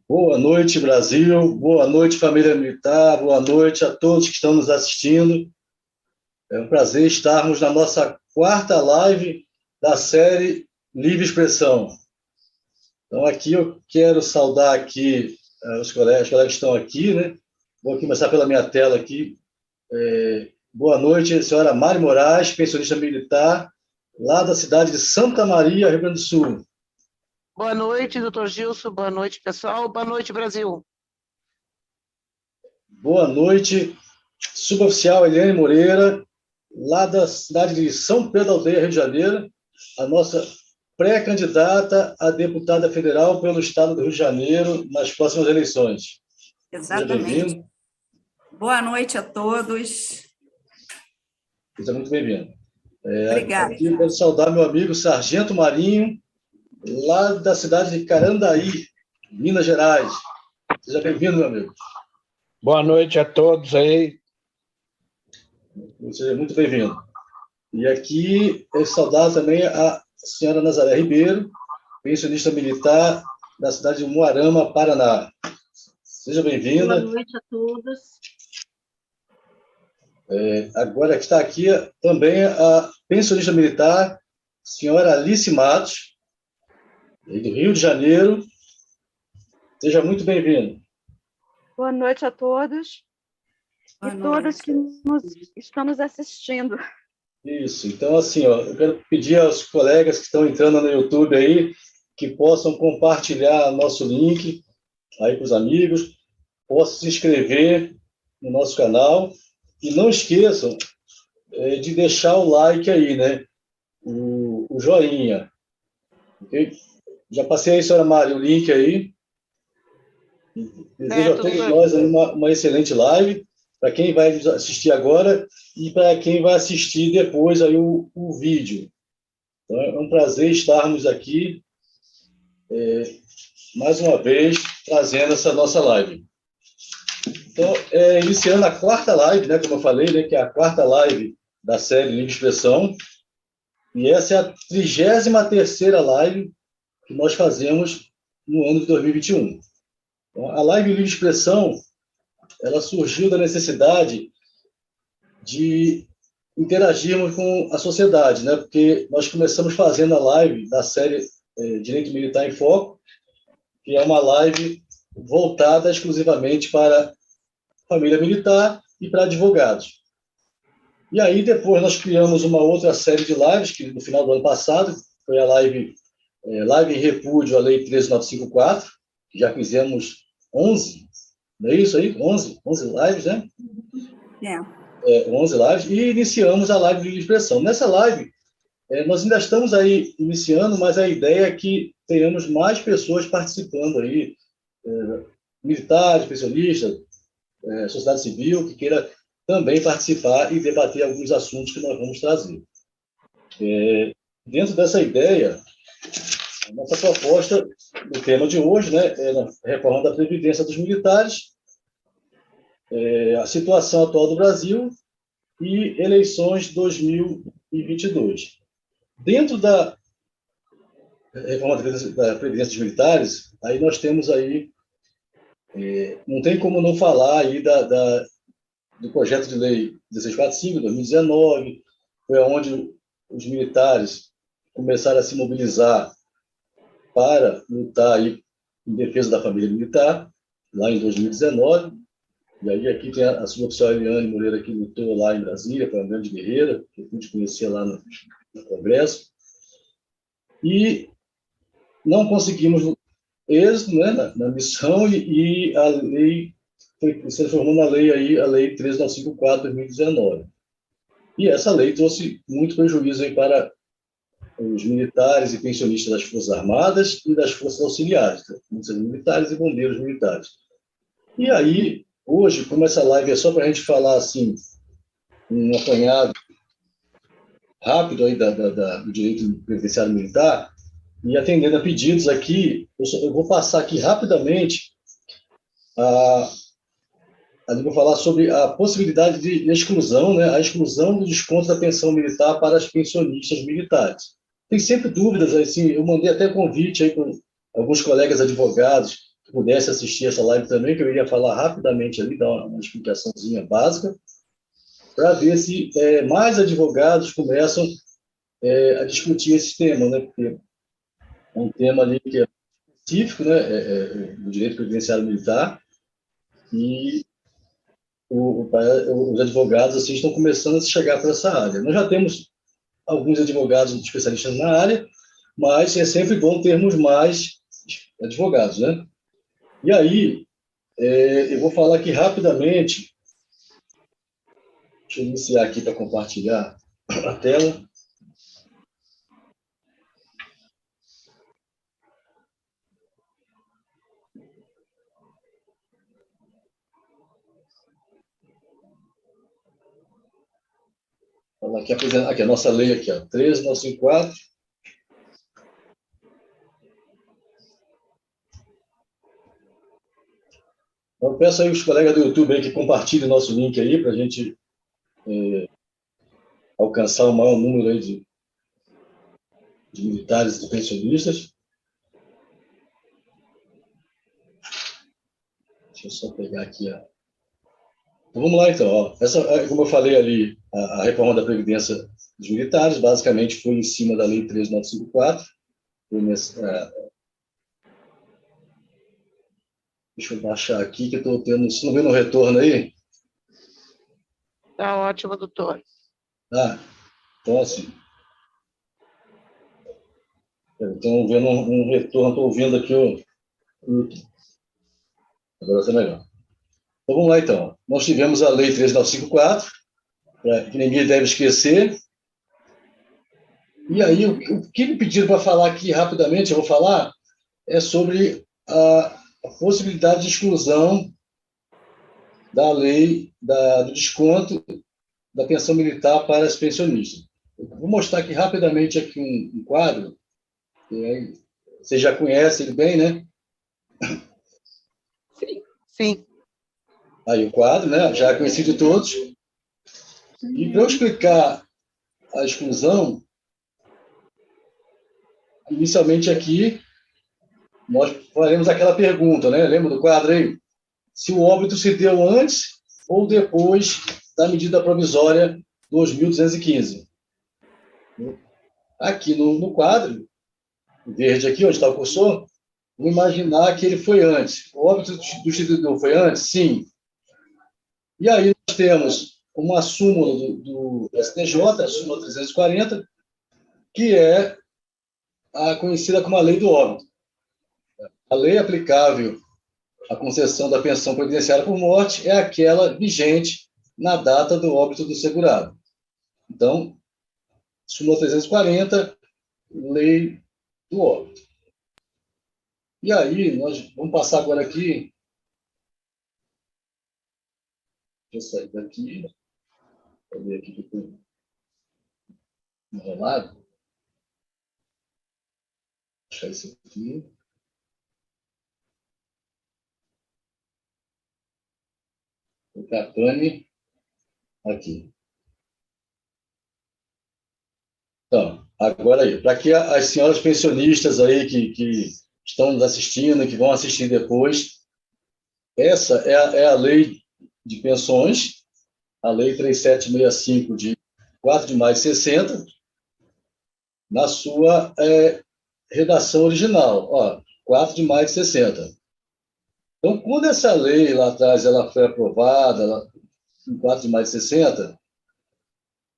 Boa noite, Brasil. Boa noite, família militar. Boa noite a todos que estão nos assistindo. É um prazer estarmos na nossa quarta live da série Livre Expressão. Então, aqui eu quero saudar aqui os colegas que estão aqui, né? Vou começar pela minha tela aqui. Boa noite, senhora Mari Moraes, pensionista militar, lá da cidade de Santa Maria, Rio Grande do Sul. Boa noite, doutor Gilson. Boa noite, pessoal. Boa noite, Brasil. Boa noite, suboficial Eliane Moreira, lá da cidade de São Pedro da Aldeia, Rio de Janeiro, a nossa pré-candidata a deputada federal pelo estado do Rio de Janeiro nas próximas eleições. Exatamente. Seja bem-vindo. Boa noite a todos. Seja muito bem-vindo. Obrigada. Aqui eu quero saudar meu amigo Sargento Marinho, lá da cidade de Carandaí, Minas Gerais. Seja bem-vindo, meu amigo. Boa noite a todos aí. Seja muito bem-vindo. E aqui eu saudar também a senhora Nazaré Ribeiro, pensionista militar da cidade de Umuarama, Paraná. Seja bem-vinda. Boa noite a todos. Agora está aqui também a pensionista militar, senhora Alice Matos, do Rio de Janeiro. Seja muito bem-vinda. Boa noite a todos Boa e noite. todos que estão nos assistindo. Isso. Então, assim, eu quero pedir aos colegas que estão entrando no YouTube aí que possam compartilhar nosso link aí com os amigos, possam se inscrever no nosso canal e não esqueçam de deixar o like aí, né? O joinha. Okay? Já passei aí, senhora Mari, o link aí. Desejo a todos nós aí uma excelente live, para quem vai assistir agora e para quem vai assistir depois aí o vídeo. Então, é um prazer estarmos aqui, mais uma vez, trazendo essa nossa live. Então, iniciando a quarta live, né, como eu falei, né, que é a quarta live da série Livre Expressão, e essa é a 33ª live que nós fazemos no ano de 2021. Então, a live Livre Expressão, ela surgiu da necessidade de interagirmos com a sociedade, né? Porque nós começamos fazendo a live da série Direito Militar em Foco, que é uma live voltada exclusivamente para a família militar e para advogados. E aí, depois, nós criamos uma outra série de lives, que no final do ano passado foi a live em repúdio à Lei 13.954, que já fizemos 11, não é isso aí? 11 lives, né? 11 lives, e iniciamos a live de livre expressão. Nessa live, nós ainda estamos aí iniciando, mas a ideia é que tenhamos mais pessoas participando aí, militares, pensionistas, sociedade civil, que queira também participar e debater alguns assuntos que nós vamos trazer. Dentro dessa ideia, a nossa proposta, o tema de hoje, né, é a reforma da Previdência dos militares, a situação atual do Brasil e eleições 2022. Dentro da reforma da Previdência dos militares, aí nós temos aí, não tem como não falar aí do projeto de lei 1645, 2019, foi onde os militares começaram a se mobilizar para lutar aí em defesa da família militar, lá em 2019. E aí aqui tem a suboficial Eliane Moreira, que lutou lá em Brasília, foi uma grande guerreira, que eu pude conhecer lá no Congresso. E não conseguimos êxito, né, na missão, e a lei se transformou na lei aí, a Lei 13.954/2019. E essa lei trouxe muito prejuízo aí para os militares e pensionistas das Forças Armadas e das Forças Auxiliares, polícias militares e bombeiros militares. E aí, hoje, como essa live é só para a gente falar assim, um apanhado rápido aí do direito previdenciário militar, e atendendo a pedidos aqui, eu vou passar aqui rapidamente vou falar sobre a possibilidade de exclusão, né, a exclusão do desconto da pensão militar para as pensionistas militares. Tem sempre dúvidas, assim, eu mandei até convite aí para alguns colegas advogados que pudesse assistir essa live também, que eu iria falar rapidamente ali, dar uma explicaçãozinha básica, para ver se mais advogados começam a discutir esse tema, né? Porque é um tema ali que é específico, né? Do direito previdenciário militar, e os advogados assim, estão começando a chegar para essa área. Nós já temos alguns advogados especialistas na área, mas é sempre bom termos mais advogados, né? E aí, eu vou falar aqui rapidamente, deixa eu iniciar aqui para compartilhar a tela. Aqui a nossa lei aqui, ó, 13954. Então, peço aí os colegas do YouTube aí que compartilhem o nosso link aí para a gente alcançar o maior número aí de militares e de pensionistas. Deixa eu só pegar aqui a... Então, vamos lá, então. Ó. Como eu falei ali, a reforma da Previdência dos militares, basicamente, foi em cima da Lei 13954. Deixa eu baixar aqui, que eu estou tendo... Você não vê no retorno aí? Tá ótimo, doutor. Ah, então, assim... Estou vendo um retorno, estou ouvindo aqui o... Agora está melhor. Então, vamos lá, então. Nós tivemos a Lei 13954, que ninguém deve esquecer. E aí, o que me pediram para falar aqui rapidamente, eu vou falar, é sobre a possibilidade de exclusão da lei do desconto da pensão militar para os pensionistas. Eu vou mostrar aqui rapidamente aqui um quadro, que aí, você já conhece ele bem, né? Sim. Aí o quadro, né? Já é conhecido de todos. E para eu explicar a exclusão, inicialmente aqui, nós faremos aquela pergunta, né? Lembra do quadro aí? Se o óbito se deu antes ou depois da medida provisória 2.215. Aqui no quadro, verde aqui, onde está o cursor, vamos imaginar que ele foi antes. O óbito do instituidor foi antes? Sim. E aí nós temos uma súmula do STJ, a súmula 340, que é a conhecida como a lei do óbito. A lei aplicável à concessão da pensão previdenciária por morte é aquela vigente na data do óbito do segurado. Então, súmula 340, lei do óbito. E aí, nós vamos passar agora aqui. Deixa eu sair daqui. Vou ver aqui que tem enrolado. Vou deixar isso aqui. O Capane aqui. Então, agora aí, para que as senhoras pensionistas aí que estão nos assistindo, que vão assistir depois, essa é a lei de pensões, a lei 3765 de 4 de maio de 60, na sua redação original, ó, 4 de maio de 60. Então, quando essa lei lá atrás ela foi aprovada, em 4 de maio de 60,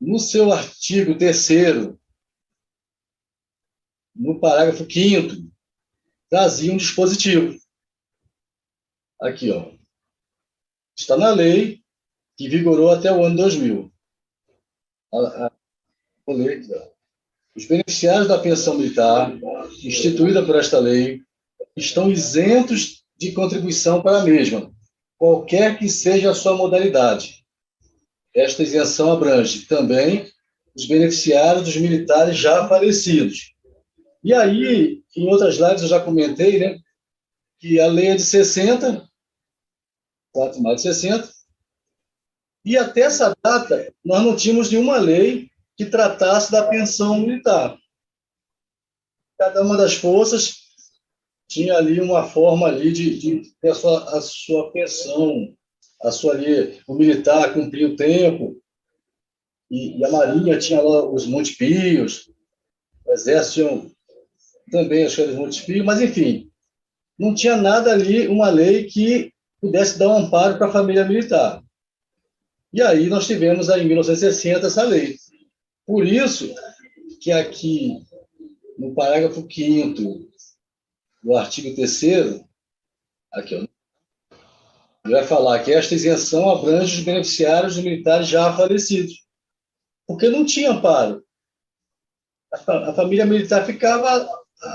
no seu artigo 3º, no parágrafo 5º, trazia um dispositivo. Aqui, ó. Está na lei que vigorou até o ano 2000. Vou ler aqui, ó. Os beneficiários da pensão militar, instituída por esta lei, estão isentos de contribuição para a mesma, qualquer que seja a sua modalidade. Esta isenção abrange também os beneficiários dos militares já falecidos. E aí, em outras lives eu já comentei, né, que a lei é de 60, 4 de maio de 60, e até essa data nós não tínhamos nenhuma lei que tratasse da pensão militar. Cada uma das forças tinha ali uma forma ali de ter a sua pensão, ali, o militar cumpria o tempo, e a Marinha tinha lá os Monte Pios, o Exército tinha também as coisas Monte Pio, mas, enfim, não tinha nada ali, uma lei que pudesse dar um amparo para a família militar. E aí nós tivemos, aí, em 1960, essa lei. Por isso que aqui, no parágrafo 5º do artigo 3º, aqui, ó, vai falar que esta isenção abrange os beneficiários dos militares já falecidos, porque não tinha amparo. A família militar ficava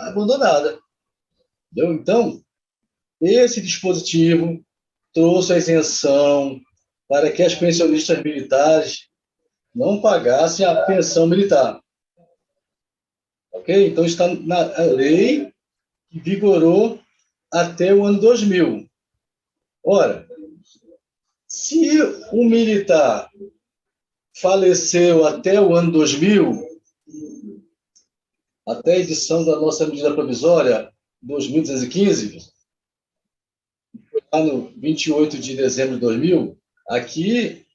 abandonada. Entendeu? Então, esse dispositivo trouxe a isenção para que as pensionistas militares não pagassem a pensão militar. Ok? Então, está na lei que vigorou até o ano 2000. Ora, se um militar faleceu até o ano 2000, até a edição da nossa medida provisória 2215, lá no 28 de dezembro de 2000, aqui,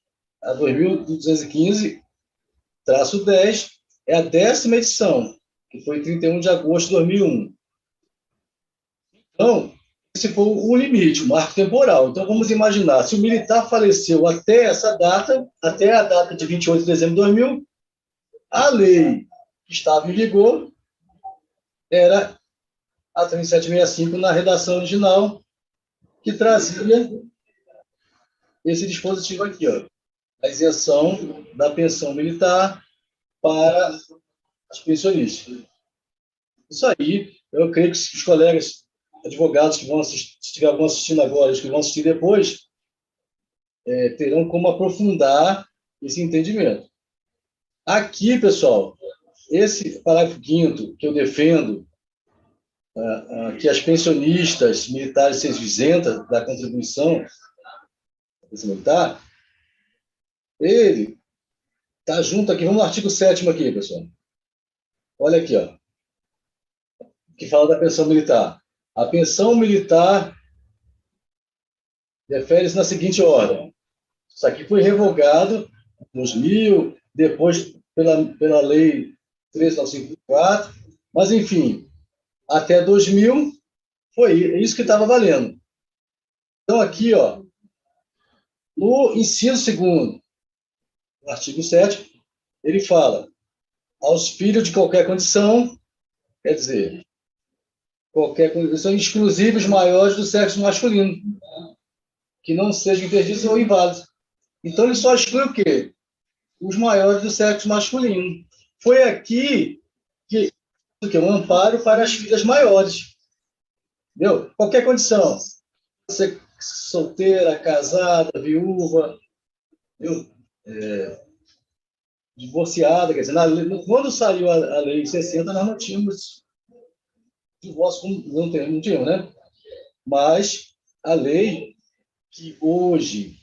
a 2215-10, é a 10ª edição, que foi 31 de agosto de 2001. Então, esse foi o limite, o marco temporal. Então, vamos imaginar, se o militar faleceu até essa data, até a data de 28 de dezembro de 2000, a lei que estava em vigor era a 3765 na redação original, que trazia esse dispositivo aqui, ó, a isenção da pensão militar para os pensionistas. Isso aí, eu creio que os colegas advogados que vão assistir, se estiverem assistindo agora, os que vão assistir depois, terão como aprofundar esse entendimento. Aqui, pessoal, esse parágrafo 5º que eu defendo, que as pensionistas militares sejam isentas da contribuição militar, ele está junto aqui, vamos no artigo 7º aqui, pessoal. Olha aqui, ó, que fala da pensão militar. A pensão militar refere-se na seguinte ordem. Isso aqui foi revogado em 2000, depois pela lei 13954, mas, enfim, até 2000 foi isso que estava valendo. Então, aqui, ó, no inciso 2º, no artigo 7º, ele fala aos filhos de qualquer condição, quer dizer, qualquer condição, exclusivos maiores do sexo masculino, que não sejam interditos ou inválidos. Então, ele só exclui o quê? Os maiores do sexo masculino. Foi aqui que um amparo para as filhas maiores. Entendeu? Qualquer condição. Você solteira, casada, viúva, divorciada, quer dizer, quando saiu a lei 60, nós não tínhamos divórcio, não tínhamos, né? Mas a lei que hoje,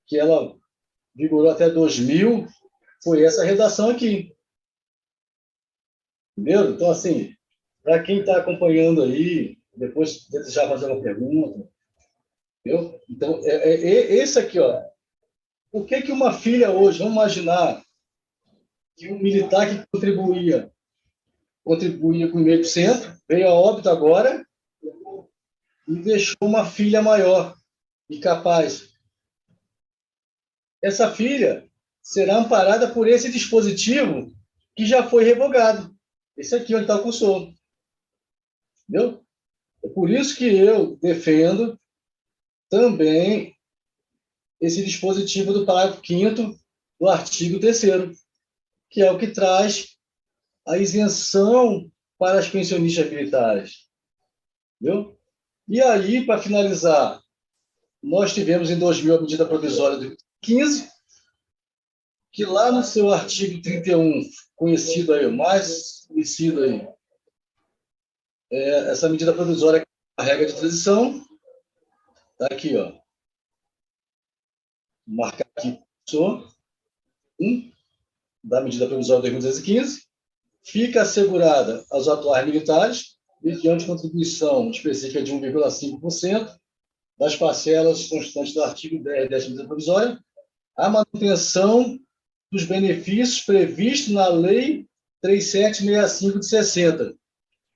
que ela vigorou até 2000, foi essa redação aqui. Entendeu? Então, assim, para quem está acompanhando aí, depois desejar fazer uma pergunta, entendeu? Então, esse aqui, ó. Por que uma filha hoje, vamos imaginar que um militar que contribuía com 0,5%, veio a óbito agora e deixou uma filha maior e capaz. Essa filha será amparada por esse dispositivo que já foi revogado. Esse aqui onde está o cursor. Entendeu? É por isso que eu defendo também esse dispositivo do parágrafo 5º do artigo 3º, que é o que traz a isenção para as pensionistas militares. Entendeu? E aí, para finalizar, nós tivemos em 2000 a medida provisória de 15, que lá no seu artigo 31, conhecido aí, o mais conhecido aí, essa medida provisória, a regra de transição, está aqui, ó. Vou marcar aqui, da medida provisória de 2015, fica assegurada aos atuais militares, mediante contribuição específica de 1,5% das parcelas constantes do artigo 10 desta medida provisória, a manutenção dos benefícios previstos na Lei 3765 de 60,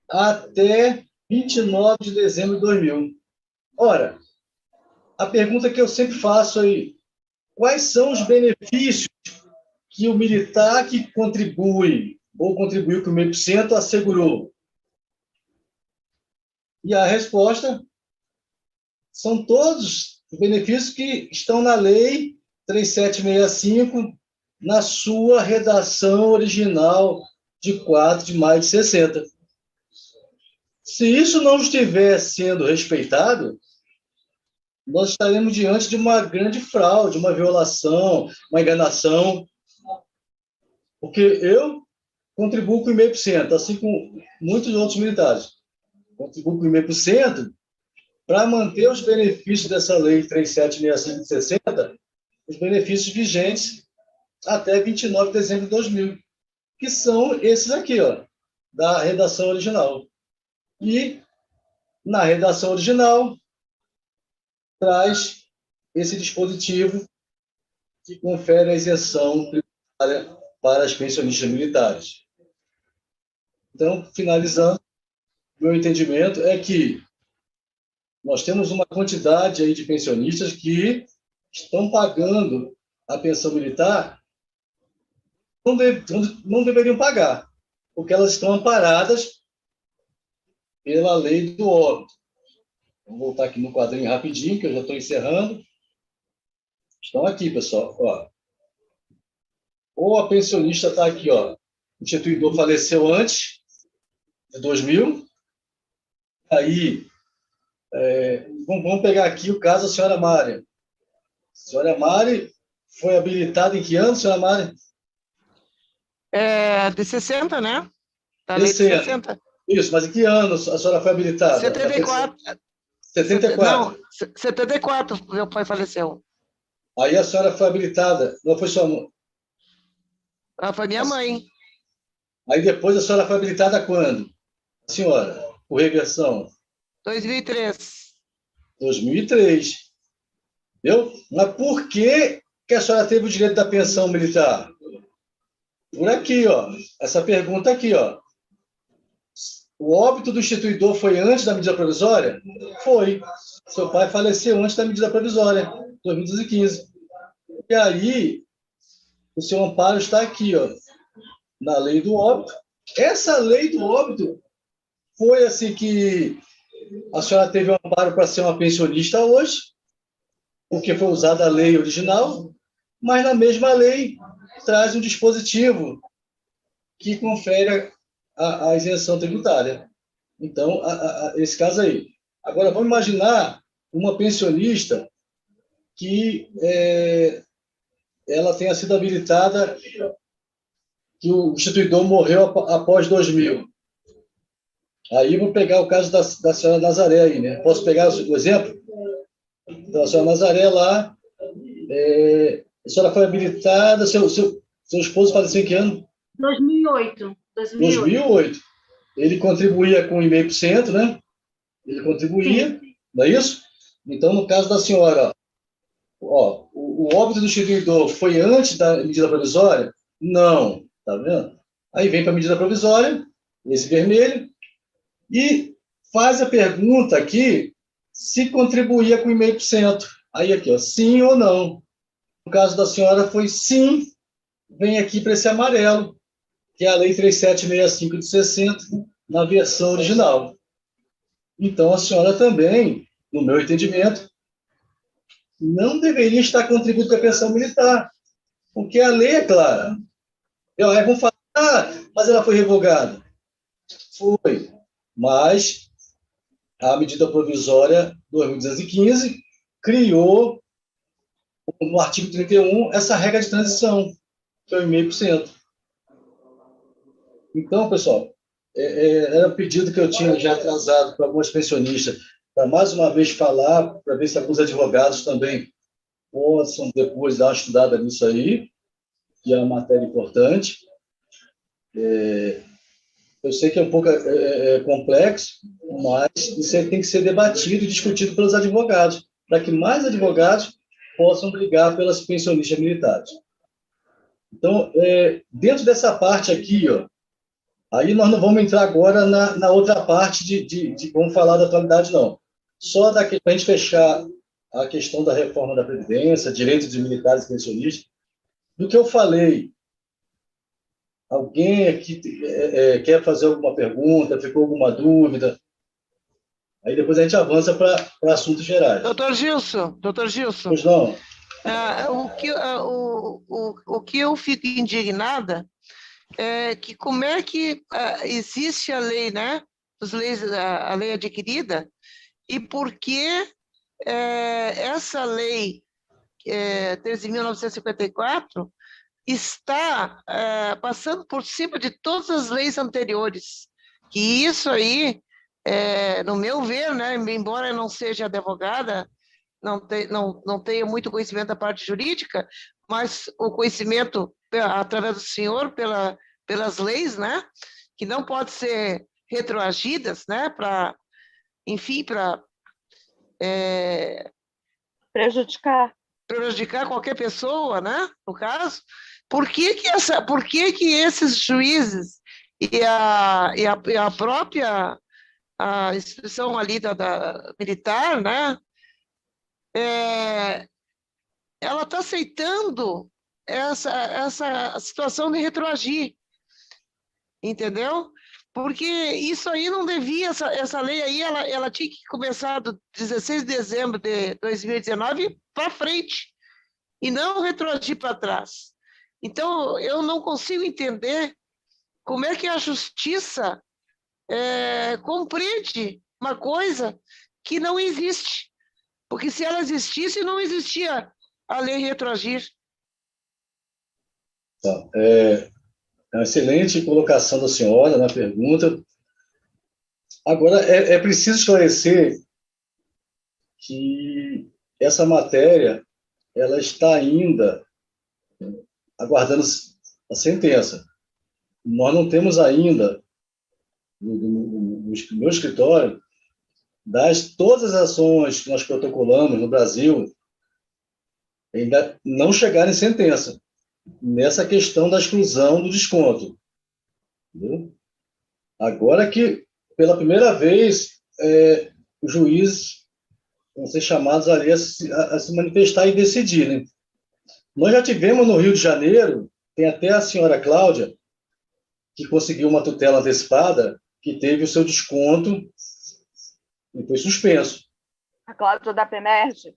até 29 de dezembro de 2000. Ora, a pergunta que eu sempre faço aí, quais são os benefícios que o militar que contribui, ou contribuiu com 0,5%, assegurou? E a resposta são todos os benefícios que estão na Lei 3765, na sua redação original de 4 de maio de 60. Se isso não estiver sendo respeitado, nós estaremos diante de uma grande fraude, uma violação, uma enganação, porque eu contribuo com 0,5%, assim como muitos outros militares. Contribuo com 0,5% para manter os benefícios dessa Lei 3765 de 60, os benefícios vigentes até 29 de dezembro de 2000, que são esses aqui, ó, da redação original. E, na redação original, traz esse dispositivo que confere a isenção tributária para as pensionistas militares. Então, finalizando, meu entendimento é que nós temos uma quantidade aí de pensionistas que estão pagando a pensão militar, não deveriam pagar, porque elas estão amparadas pela lei do óbito. Vou voltar aqui no quadrinho rapidinho, que eu já estou encerrando. Estão aqui, pessoal. Ó. Ou a pensionista está aqui, ó. O instituidor faleceu antes de 2000. Aí, vamos pegar aqui o caso da senhora Mari. A senhora Mari foi habilitada em que ano, senhora Mari? De 60, né? Da lei de 60. 60. Isso, mas em que ano a senhora foi habilitada? 74. 74. Não, 74, meu pai faleceu. Aí a senhora foi habilitada, não foi sua mãe? Ela foi minha mãe. Aí depois a senhora foi habilitada quando? A senhora, por reversão? 2003. 2003. Entendeu? Mas por que a senhora teve o direito da pensão militar? Por aqui, ó. Essa pergunta aqui, ó. O óbito do instituidor foi antes da medida provisória? Foi. Seu pai faleceu antes da medida provisória, 2015. E aí, o seu amparo está aqui, ó, na lei do óbito. Essa lei do óbito foi assim que a senhora teve um amparo para ser uma pensionista hoje, porque foi usada a lei original, mas na mesma lei traz um dispositivo que confere a isenção tributária. Então, esse caso aí. Agora, vamos imaginar uma pensionista que ela tenha sido habilitada, que o instituidor morreu após 2000. Aí, vou pegar o caso da senhora Nazaré aí, né? Posso pegar o exemplo? Então, a senhora Nazaré lá, a senhora foi habilitada, seu esposo faleceu em que ano? 2008. 2008. Ele contribuía com 0,5%, né? Ele contribuía, sim. Não é isso? Então, no caso da senhora, ó, o óbito do instituidor foi antes da medida provisória? Não, tá vendo? Aí vem para a medida provisória, esse vermelho, e faz a pergunta aqui se contribuía com 0,5%. Aí aqui, ó, sim ou não. No caso da senhora foi sim, vem aqui para esse amarelo, que é a Lei 3765 de 60, na versão original. Então, a senhora também, no meu entendimento, não deveria estar contribuindo com a pensão militar, porque a lei é clara. Aí vão falar, mas ela foi revogada. Foi, mas a medida provisória 2215 criou, no artigo 31, essa regra de transição, que é o 0,5%. Então, pessoal, era um pedido que eu tinha já atrasado para alguns pensionistas, para mais uma vez falar, para ver se alguns advogados também possam depois dar uma estudada nisso aí, que é uma matéria importante. eu sei que é um pouco complexo, mas isso aí tem que ser debatido e discutido pelos advogados, para que mais advogados possam brigar pelas pensionistas militares. Então, dentro dessa parte aqui, ó, aí nós não vamos entrar agora na outra parte de vamos falar da atualidade, não. Só para a gente fechar a questão da reforma da Previdência, direitos de militares e pensionistas, do que eu falei. Alguém aqui quer fazer alguma pergunta, ficou alguma dúvida? Aí depois a gente avança para assuntos gerais. Doutor Gilson, Pois não? O que eu fico indignada é que como é que existe a lei, né? A lei adquirida, e por que essa lei 13.954 está passando por cima de todas as leis anteriores. Que isso aí, no meu ver, né, embora eu não seja advogada, não tenha muito conhecimento da parte jurídica, mas o conhecimento, através do senhor, pelas leis, né, que não pode ser retroagidas, né, enfim, para prejudicar qualquer pessoa, né, no caso. Por que que esses juízes e a própria instituição ali da militar, né, ela está aceitando essa situação de retroagir, entendeu? Porque isso aí não devia, essa lei aí, ela tinha que começar do 16 de dezembro de 2019 para frente, e não retroagir para trás. Então, eu não consigo entender como é que a justiça compreende uma coisa que não existe. Porque se ela existisse, não existia a lei retroagir. Tá. É uma excelente colocação da senhora na pergunta. Agora, é preciso esclarecer que essa matéria ela está ainda aguardando a sentença. Nós não temos ainda, no meu escritório, todas as ações que nós protocolamos no Brasil, ainda não chegaram em sentença, nessa questão da exclusão do desconto. Entendeu? Agora que, pela primeira vez, os juízes vão ser chamados ali a se manifestar e decidir. Né? Nós já tivemos no Rio de Janeiro, tem até a senhora Cláudia, que conseguiu uma tutela antecipada, que teve o seu desconto e foi suspenso. A Cláudia da PEMERG?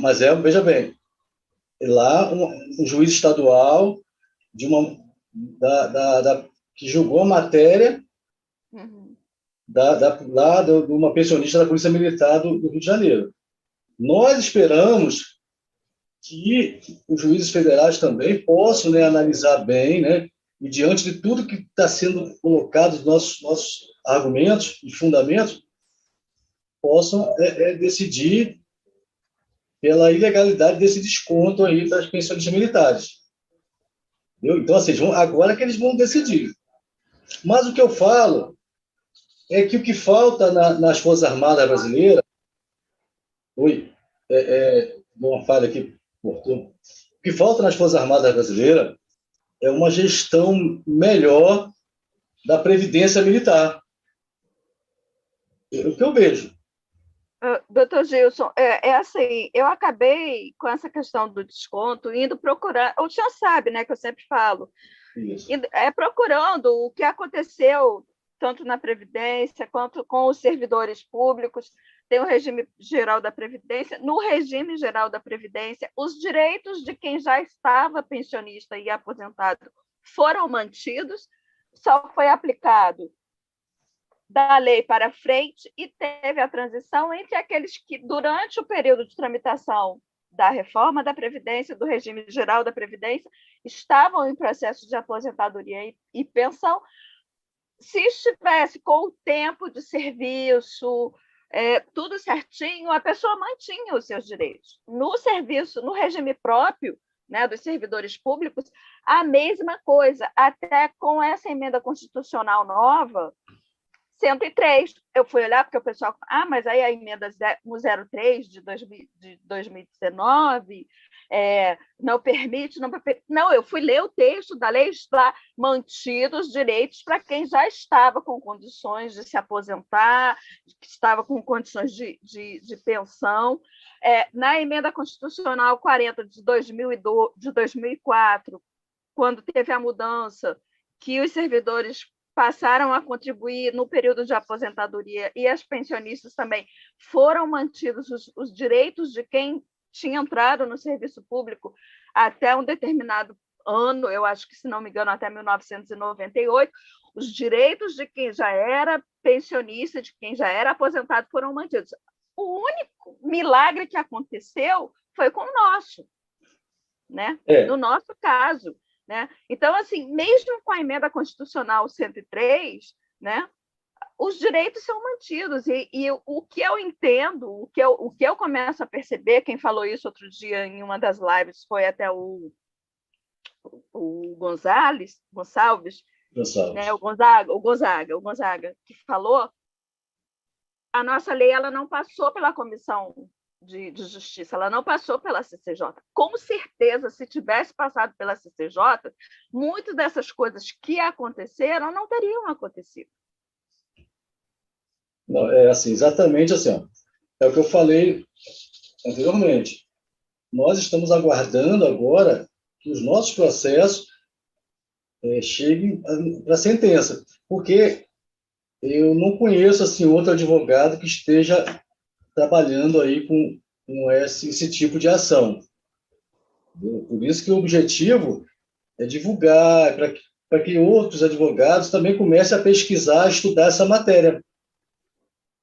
Mas veja bem, lá um juiz estadual que julgou a matéria lá de uma pensionista da Polícia Militar do Rio de Janeiro. Nós esperamos que os juízes federais também possam, né, analisar bem, né, e diante de tudo que está sendo colocado, os nossos argumentos e fundamentos, possam decidir pela ilegalidade desse desconto aí das pensionistas militares. Entendeu? Então, assim, agora que eles vão decidir. Mas o que eu falo é que o que falta nas Forças Armadas brasileiras... uma falha aqui, cortou. O que falta nas Forças Armadas brasileiras é uma gestão melhor da Previdência Militar. É o que eu vejo. Doutor Gilson, assim, eu acabei com essa questão do desconto indo procurar, o senhor sabe, né, que eu sempre falo, procurando o que aconteceu tanto na Previdência quanto com os servidores públicos. Tem o regime geral da Previdência. No regime geral da Previdência, os direitos de quem já estava pensionista e aposentado foram mantidos, só foi aplicado da lei para frente e teve a transição entre aqueles que, durante o período de tramitação da reforma da Previdência, do regime geral da Previdência, estavam em processo de aposentadoria e pensão. Se estivesse com o tempo de serviço, tudo certinho, a pessoa mantinha os seus direitos. No serviço, no regime próprio, né, dos servidores públicos, a mesma coisa, até com essa emenda constitucional nova, 103. Eu fui olhar, porque o pessoal... mas aí a emenda 103 de 2019 não permite... Não, eu fui ler o texto da lei, está mantidos os direitos para quem já estava com condições de se aposentar, que estava com condições de pensão. Na emenda constitucional 40 de 2004, quando teve a mudança, que os servidores passaram a contribuir no período de aposentadoria e as pensionistas também, foram mantidos os direitos de quem tinha entrado no serviço público até um determinado ano, eu acho que, se não me engano, até 1998, os direitos de quem já era pensionista, de quem já era aposentado, foram mantidos. O único milagre que aconteceu foi com o nosso, né? No nosso caso. Né? Então, assim, mesmo com a emenda constitucional 103, né, os direitos são mantidos. E o que eu entendo, o que eu começo a perceber, quem falou isso outro dia em uma das lives foi até o Gonçalves, né, o Gonzaga, que falou, a nossa lei ela não passou pela comissão de justiça, ela não passou pela CCJ. Com certeza, se tivesse passado pela CCJ, muitas dessas coisas que aconteceram não teriam acontecido. Não, assim, exatamente assim, ó, é o que eu falei anteriormente. Nós estamos aguardando agora que os nossos processos cheguem para a sentença, porque eu não conheço assim, outro advogado que esteja trabalhando aí com esse tipo de ação. Por isso que o objetivo é divulgar, para que outros advogados também comecem a pesquisar, a estudar essa matéria.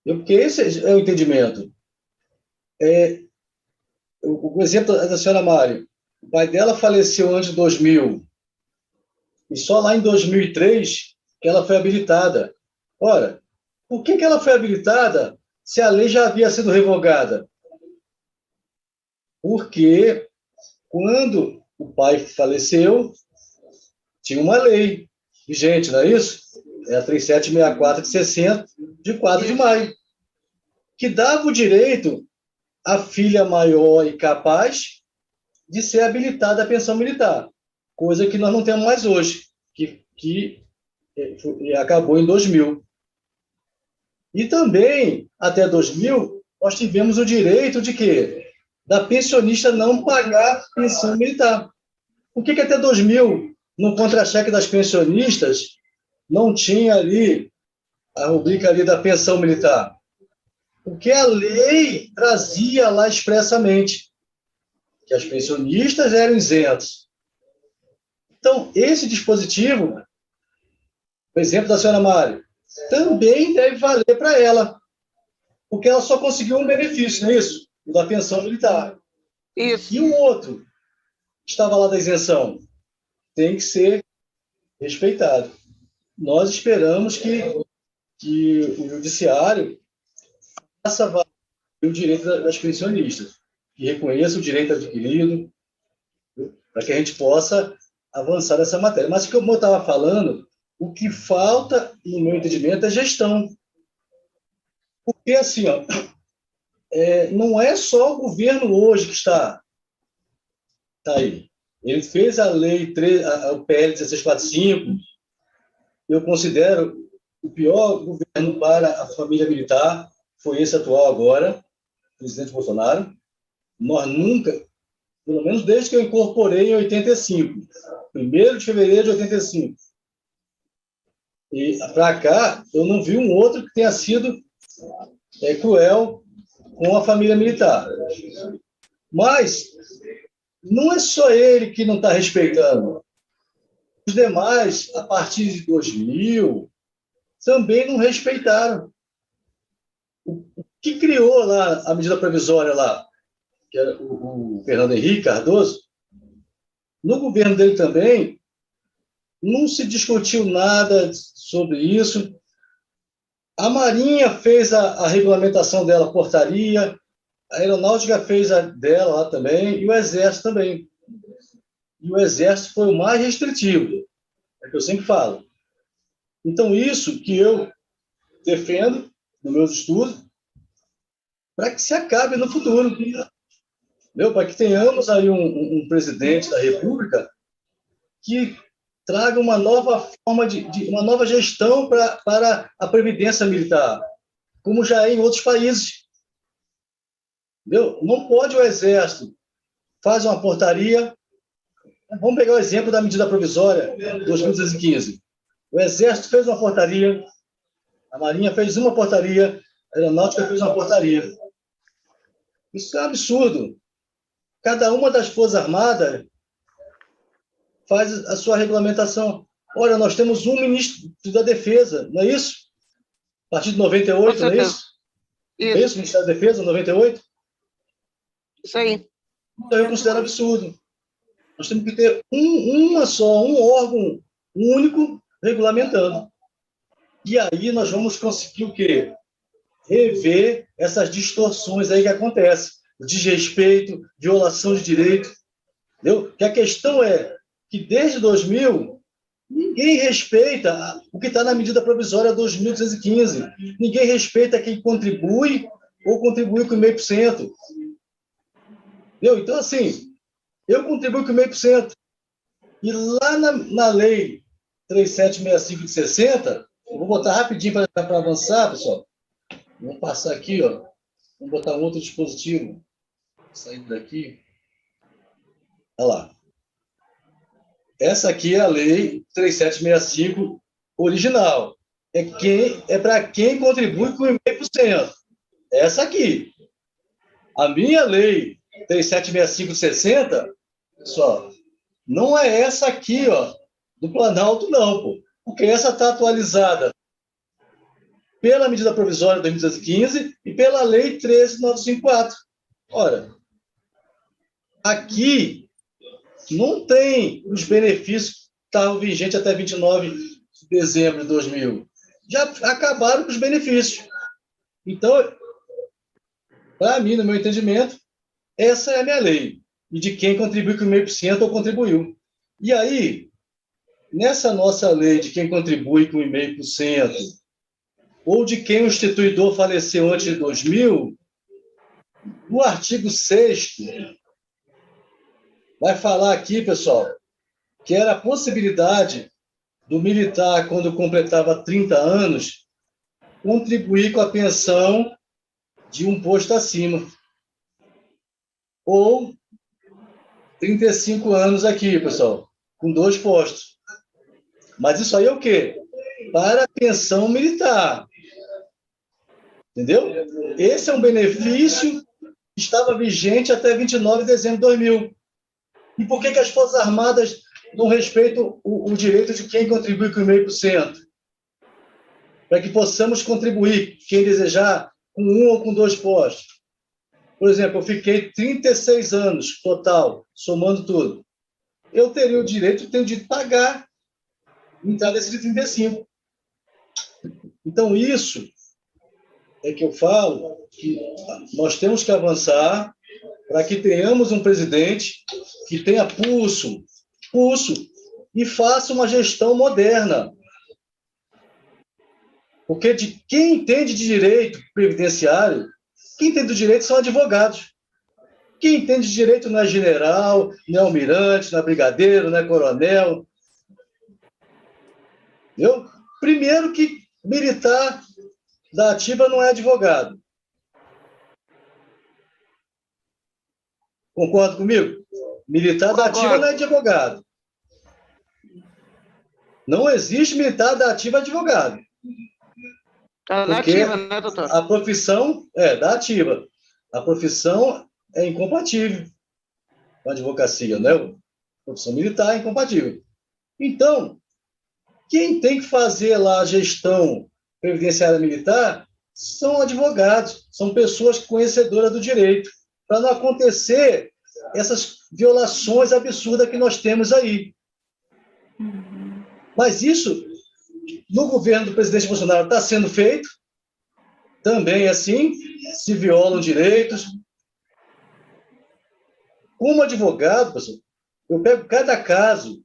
Porque esse é o entendimento. O exemplo da senhora Mari, o pai dela faleceu antes de 2000, e só lá em 2003 que ela foi habilitada. Ora, por que ela foi habilitada se a lei já havia sido revogada? Porque quando o pai faleceu, tinha uma lei vigente, não é isso? É a 3764 de 60, de 4 de maio, que dava o direito à filha maior e capaz de ser habilitada à pensão militar, coisa que nós não temos mais hoje, que acabou em 2000. E também, até 2000, nós tivemos o direito de quê? Da pensionista não pagar pensão militar. Por que até 2000, no contra-cheque das pensionistas, não tinha ali a rubrica ali da pensão militar? Porque a lei trazia lá expressamente que as pensionistas eram isentas. Então, esse dispositivo, o exemplo da senhora Mari, também deve valer para ela, porque ela só conseguiu um benefício, não é isso? O da pensão militar. Isso. E o outro, que estava lá da isenção, tem que ser respeitado. Nós esperamos que o judiciário faça valer o direito das pensionistas, que reconheça o direito adquirido, para que a gente possa avançar nessa matéria. Mas, como eu estava falando, o que falta, no meu entendimento, é gestão. Porque, assim, ó, não é só o governo hoje que está aí. Ele fez a lei, o PL 1645, eu considero o pior governo para a família militar, foi esse atual agora, o presidente Bolsonaro. Nós nunca, pelo menos desde que eu incorporei em 85, 1º de fevereiro de 85, e para cá, eu não vi um outro que tenha sido cruel com a família militar. Mas não é só ele que não está respeitando. Os demais, a partir de 2000, também não respeitaram. O que criou lá a medida provisória lá, que era o Fernando Henrique Cardoso, no governo dele também, não se discutiu nada sobre isso. A Marinha fez a regulamentação dela, a portaria, a Aeronáutica fez a dela lá também, e o Exército também. e o Exército foi o mais restritivo, é o que eu sempre falo. Então, isso que eu defendo nos meus estudos, para que se acabe no futuro, para que tenhamos aí um presidente da República que traga uma nova forma uma nova gestão para a previdência militar, como já é em outros países. Não pode o Exército faz uma portaria. Vamos pegar o exemplo da medida provisória 2215. O Exército fez uma portaria, a Marinha fez uma portaria, a Aeronáutica fez uma portaria. Isso é um absurdo. Cada uma das Forças Armadas faz a sua regulamentação. Olha, nós temos um ministro da Defesa, não é isso? A partir de 98, não é isso? Isso. É isso, Ministério da Defesa, 98? Isso aí. Então, eu considero absurdo. Nós temos que ter um órgão único regulamentando. E aí nós vamos conseguir o quê? Rever essas distorções aí que acontecem. Desrespeito, violação de direito. Entendeu? Que a questão é que desde 2000, ninguém respeita o que está na medida provisória 2215. Ninguém respeita quem contribui ou contribui com 0,5%. Entendeu? Então, assim, eu contribuo com 0,5%. E lá na lei 3765 de 60, eu vou botar rapidinho para avançar, pessoal. Vou passar aqui, ó. Vou botar um outro dispositivo. Saindo daqui. Olha lá. Essa aqui é a lei 3765 original. É para quem contribui com 0,5%. Essa aqui. A minha lei 3765 de 60, pessoal, não é essa aqui, ó, do Planalto, não, pô. Porque essa está atualizada pela medida provisória 2015 e pela lei 13954. Ora, aqui não tem os benefícios que estavam vigentes até 29 de dezembro de 2000. Já acabaram com os benefícios. Então, para mim, no meu entendimento, essa é a minha lei. E de quem contribui com 0,5% ou contribuiu. E aí, nessa nossa lei de quem contribui com 0,5%, ou de quem o instituidor faleceu antes de 2000, no artigo 6º, vai falar aqui, pessoal, que era a possibilidade do militar, quando completava 30 anos, contribuir com a pensão de um posto acima. Ou 35 anos aqui, pessoal, com 2 postos. Mas isso aí é o quê? Para a pensão militar. Entendeu? Esse é um benefício que estava vigente até 29 de dezembro de 2000. E por que as Forças Armadas não respeitam o direito de quem contribui com 0,5%? Para que possamos contribuir, quem desejar, com 1 ou com 2 postos. Por exemplo, eu fiquei 36 anos total, somando tudo. Eu teria o direito, tenho de pagar entrada desse de 35. Então, isso é que eu falo que nós temos que avançar para que tenhamos um presidente que tenha pulso, e faça uma gestão moderna. Porque de quem entende de direito previdenciário, quem entende do direito são advogados. Quem entende de direito não é general, não é almirante, não é brigadeiro, não é coronel. Entendeu? Primeiro que militar da ativa não é advogado. Concorda comigo? Militar da ativa não é advogado. Não existe militar da ativa advogado. Está na ativa, né, doutor? A profissão é da ativa. A profissão é incompatível com a advocacia, né? A profissão militar é incompatível. Então, quem tem que fazer lá a gestão previdenciária militar são advogados, são pessoas conhecedoras do direito, para não acontecer essas violações absurdas que nós temos aí. Mas isso, no governo do presidente Bolsonaro, está sendo feito, também assim, se violam direitos. Como advogado, pessoal, Eu pego cada caso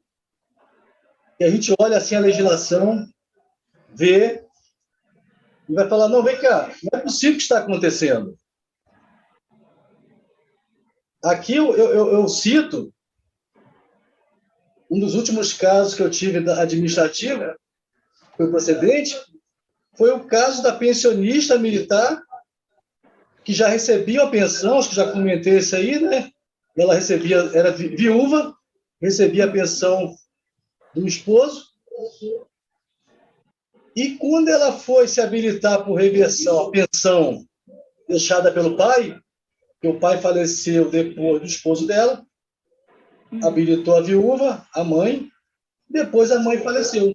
e a gente olha assim a legislação, vê e vai falar, não, vem cá, não é possível que está acontecendo. Aqui eu cito um dos últimos casos que eu tive da administrativa, foi procedente, foi o caso da pensionista militar que já recebia a pensão, acho que já comentei isso aí, né? Ela recebia, era viúva, recebia a pensão do esposo, e quando ela foi se habilitar por reversão a pensão deixada pelo pai, que o pai faleceu depois do esposo dela, habilitou a viúva, a mãe, depois a mãe faleceu.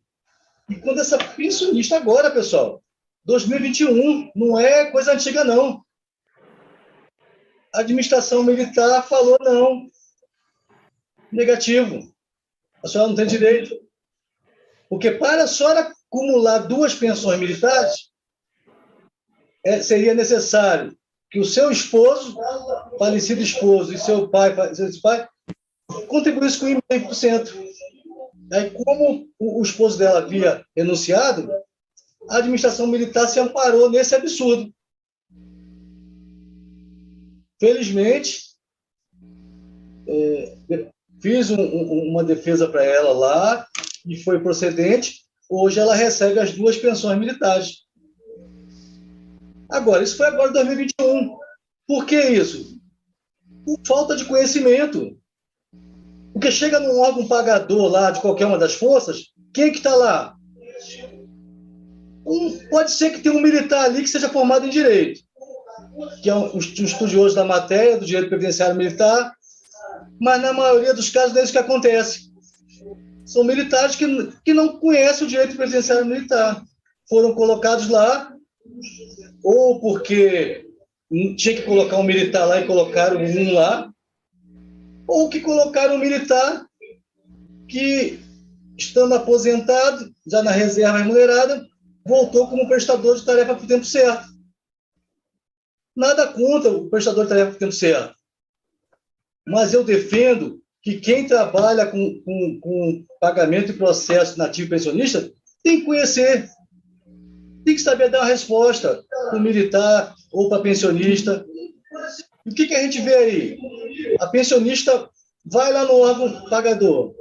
E quando essa pensionista agora, pessoal, 2021, não é coisa antiga, não. A administração militar falou não. Negativo. A senhora não tem direito. Porque para a senhora acumular 2 pensões militares, seria necessário que o seu esposo, falecido esposo, e seu pai, contribuíssem com 1,5%. Aí, como o esposo dela havia renunciado, a administração militar se amparou nesse absurdo. Felizmente, fiz uma defesa para ela lá, e foi procedente. Hoje ela recebe as 2 pensões militares. Agora, isso foi agora em 2021. Por que isso? Por falta de conhecimento. Porque chega num órgão pagador lá de qualquer uma das forças, quem que está lá? Pode ser que tenha um militar ali que seja formado em direito, que é um estudioso da matéria, do direito previdenciário militar, mas na maioria dos casos não é isso que acontece. São militares que não conhecem o direito previdenciário militar. Foram colocados lá, ou porque tinha que colocar um militar lá e colocaram um lá, ou que colocaram um militar que, estando aposentado, já na reserva remunerada, voltou como prestador de tarefa por tempo certo. Nada contra o prestador de tarefa por tempo certo. Mas eu defendo que quem trabalha com pagamento e processo nativo pensionista tem que conhecer, tem que saber dar uma resposta para o militar ou para pensionista. E o que a gente vê aí? A pensionista vai lá no órgão pagador.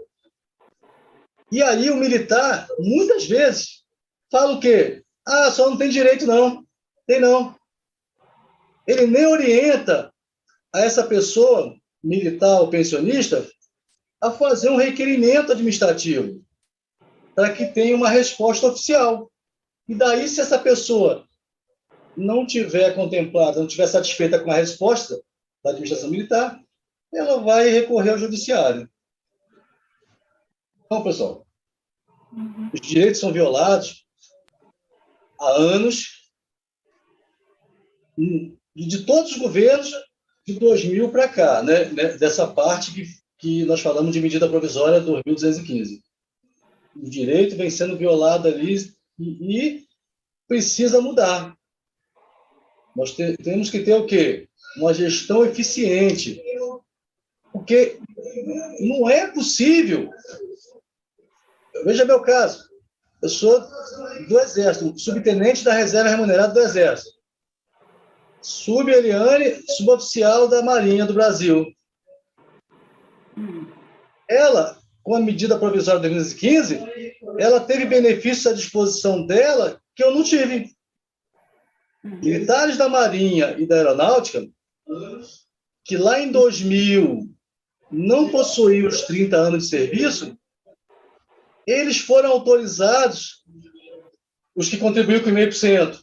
E aí o militar, muitas vezes, fala o quê? Ah, só não tem direito, não. Tem não. Ele nem orienta a essa pessoa, militar ou pensionista, a fazer um requerimento administrativo para que tenha uma resposta oficial. E daí, se essa pessoa não tiver contemplada, não tiver satisfeita com a resposta da administração militar, ela vai recorrer ao judiciário. Então, pessoal, os direitos são violados há anos, de todos os governos, de 2000 para cá, né? Dessa parte que nós falamos de medida provisória 2215. O direito vem sendo violado ali e precisa mudar. Nós temos que ter o quê? Uma gestão eficiente. Porque não é possível. Veja meu caso. Eu sou do Exército, subtenente da reserva remunerada do Exército. Eliane, suboficial da Marinha do Brasil. Ela, com a medida provisória de 2015, ela teve benefícios à disposição dela que eu não tive. Militares da Marinha e da Aeronáutica, que lá em 2000 não possuíam os 30 anos de serviço, eles foram autorizados, os que contribuíram com 0,5%,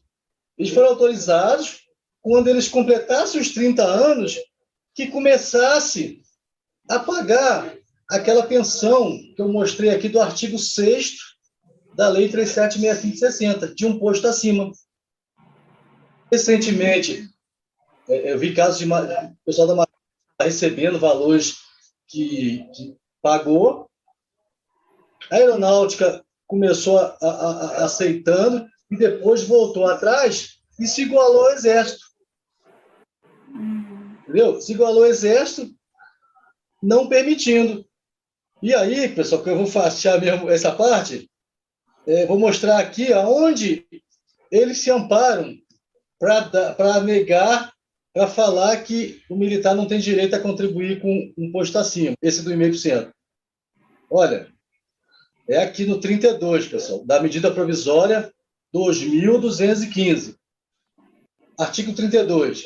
eles foram autorizados, quando eles completassem os 30 anos, que começasse a pagar aquela pensão que eu mostrei aqui do artigo 6º da Lei 3765/60, de um posto acima. Recentemente, eu vi casos de pessoal da Marinha recebendo valores que pagou. A Aeronáutica começou aceitando e depois voltou atrás e se igualou ao Exército. Entendeu? Se igualou ao Exército, não permitindo. E aí, pessoal, que eu vou fechar mesmo essa parte, vou mostrar aqui aonde eles se amparam para negar, para falar que o militar não tem direito a contribuir com um imposto acima, esse do 1,5%. Olha, é aqui no 32, pessoal, da medida provisória 2.215. Artigo 32.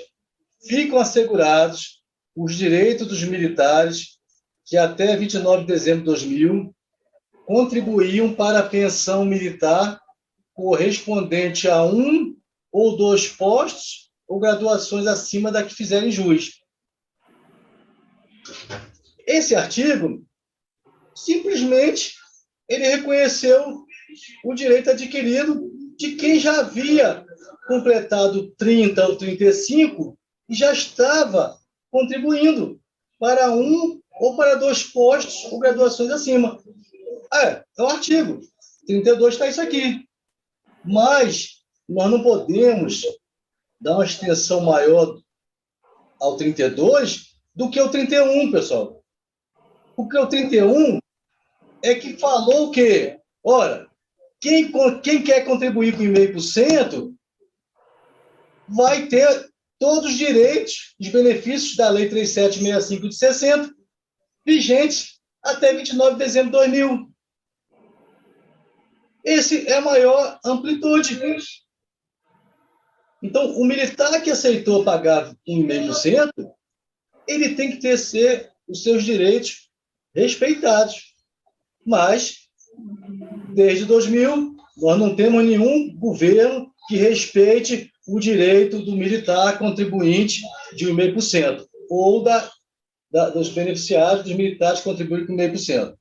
Ficam assegurados os direitos dos militares que até 29 de dezembro de 2000 contribuíam para a pensão militar correspondente a 1 ou 2 postos ou graduações acima da que fizerem jus. Esse artigo, simplesmente, ele reconheceu o direito adquirido de quem já havia completado 30 ou 35 e já estava contribuindo para 1 ou para 2 postos ou graduações acima. É o artigo 32 está isso aqui. Mas nós não podemos dar uma extensão maior ao 32 do que o 31, pessoal. Porque o 31 é que falou que, ora, quem quer contribuir com 0,5% vai ter todos os direitos, os benefícios da Lei 3765 de 60, vigentes até 29 de dezembro de 2000. Esse é a maior amplitude. Então, o militar que aceitou pagar 1,5%, ele tem que ter os seus direitos respeitados. Mas, desde 2000, nós não temos nenhum governo que respeite o direito do militar contribuinte de 1,5%, ou dos beneficiários dos militares que contribuem com 1,5%.